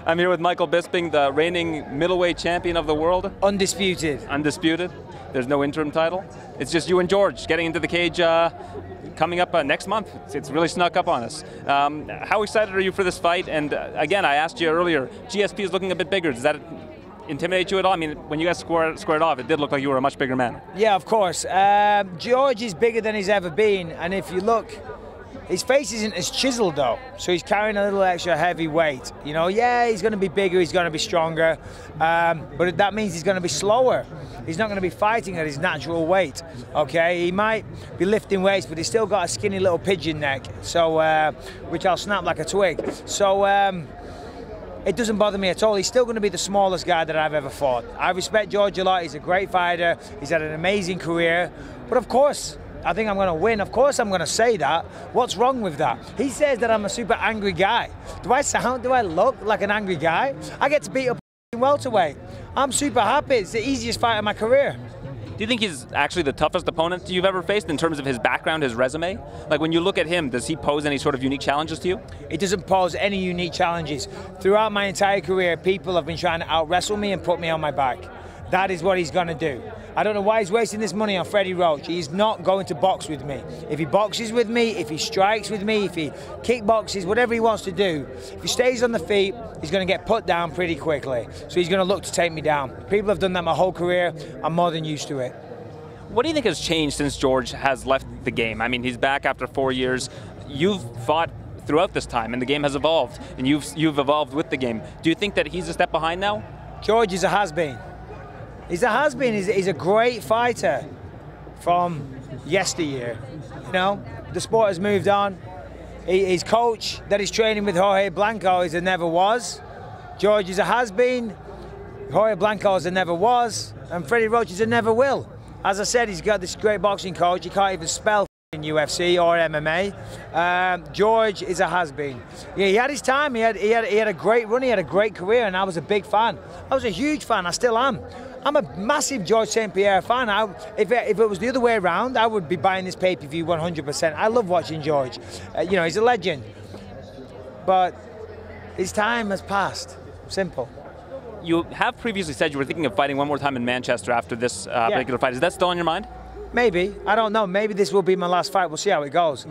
I'm here with Michael Bisping, the reigning middleweight champion of the world. Undisputed. Undisputed. There's no interim title. It's just you and George getting into the cage coming up next month. It's really snuck up on us. How excited are you for this fight? And again, I asked you earlier, GSP is looking a bit bigger. Does that intimidate you at all? I mean, when you guys squared off, it did look like you were a much bigger man. Yeah, of course. George is bigger than he's ever been, and if you look, his face isn't as chiseled though, so he's carrying a little extra heavy weight. You know, yeah, he's going to be bigger, he's going to be stronger, but that means he's going to be slower. He's not going to be fighting at his natural weight, okay? He might be lifting weights, but he's still got a skinny little pigeon neck, so which I'll snap like a twig. So it doesn't bother me at all. He's still going to be the smallest guy that I've ever fought. I respect George a lot. He's a great fighter. He's had an amazing career, but of course, I think I'm going to win. Of course I'm going to say that. What's wrong with that? He says that I'm a super angry guy. Do I look like an angry guy? I get to beat up a welterweight. I'm super happy. It's the easiest fight of my career. Do you think he's actually the toughest opponent you've ever faced in terms of his background, his resume? Like when you look at him, does he pose any sort of unique challenges to you? He doesn't pose any unique challenges. Throughout my entire career, people have been trying to out-wrestle me and put me on my back. That is what he's going to do. I don't know why he's wasting this money on Freddie Roach. He's not going to box with me. If he boxes with me, if he strikes with me, if he kickboxes, whatever he wants to do, if he stays on the feet, he's going to get put down pretty quickly. So he's going to look to take me down. People have done that my whole career. I'm more than used to it. What do you think has changed since George has left the game? I mean, he's back after 4 years. You've fought throughout this time, and the game has evolved, and you've evolved with the game. Do you think that he's a step behind now? George is a has-been. He's a has-been. He's a great fighter from yesteryear. You know, the sport has moved on. His coach that he's training with, Jorge Blanco, is a never was. George is a has-been. Jorge Blanco is a never was, and Freddie Roach is a never will. As I said, he's got this great boxing coach. He can't even spell in UFC or MMA. George is a has-been. Yeah, he had his time. He had a great run. He had a great career, and I was a big fan. I was a huge fan. I still am. I'm a massive George St-Pierre fan. If it was the other way around, I would be buying this pay-per-view 100%. I love watching George. You know, he's a legend. But his time has passed. Simple. You have previously said you were thinking of fighting one more time in Manchester after this particular fight. Is that still on your mind? Maybe. I don't know. Maybe this will be my last fight. We'll see how it goes.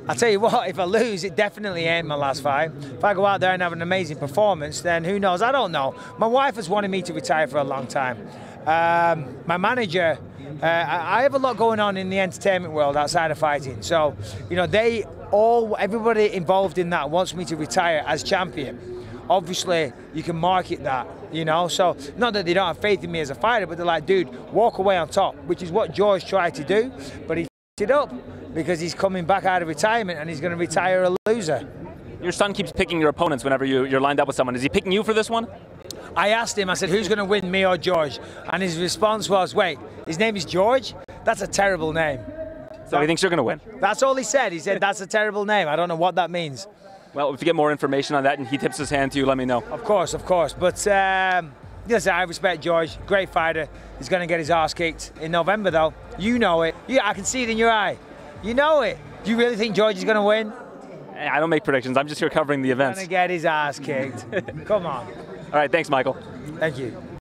I'll tell you what, if I lose, it definitely ain't my last fight. If I go out there and have an amazing performance, then who knows? I don't know. My wife has wanted me to retire for a long time. My manager, I have a lot going on in the entertainment world outside of fighting. So, you know, everybody involved in that wants me to retire as champion. Obviously, you can market that, you know, so not that they don't have faith in me as a fighter, but they're like, dude, walk away on top, which is what George tried to do, but he f***ed it up because he's coming back out of retirement and he's going to retire a loser. Your son keeps picking your opponents whenever you're lined up with someone. Is he picking you for this one? I asked him, I said, who's going to win, me or George? And his response was, wait, his name is George? That's a terrible name. So he thinks you're going to win? That's all he said. He said, that's a terrible name. I don't know what that means. Well, if you get more information on that and he tips his hand to you, let me know. Of course, of course. But listen, I respect George. Great fighter. He's going to get his ass kicked in November, though. You know it. Yeah, I can see it in your eye. You know it. Do you really think George is going to win? I don't make predictions. I'm just here covering the events. He's going to get his ass kicked. Come on. All right, thanks, Michael. Thank you.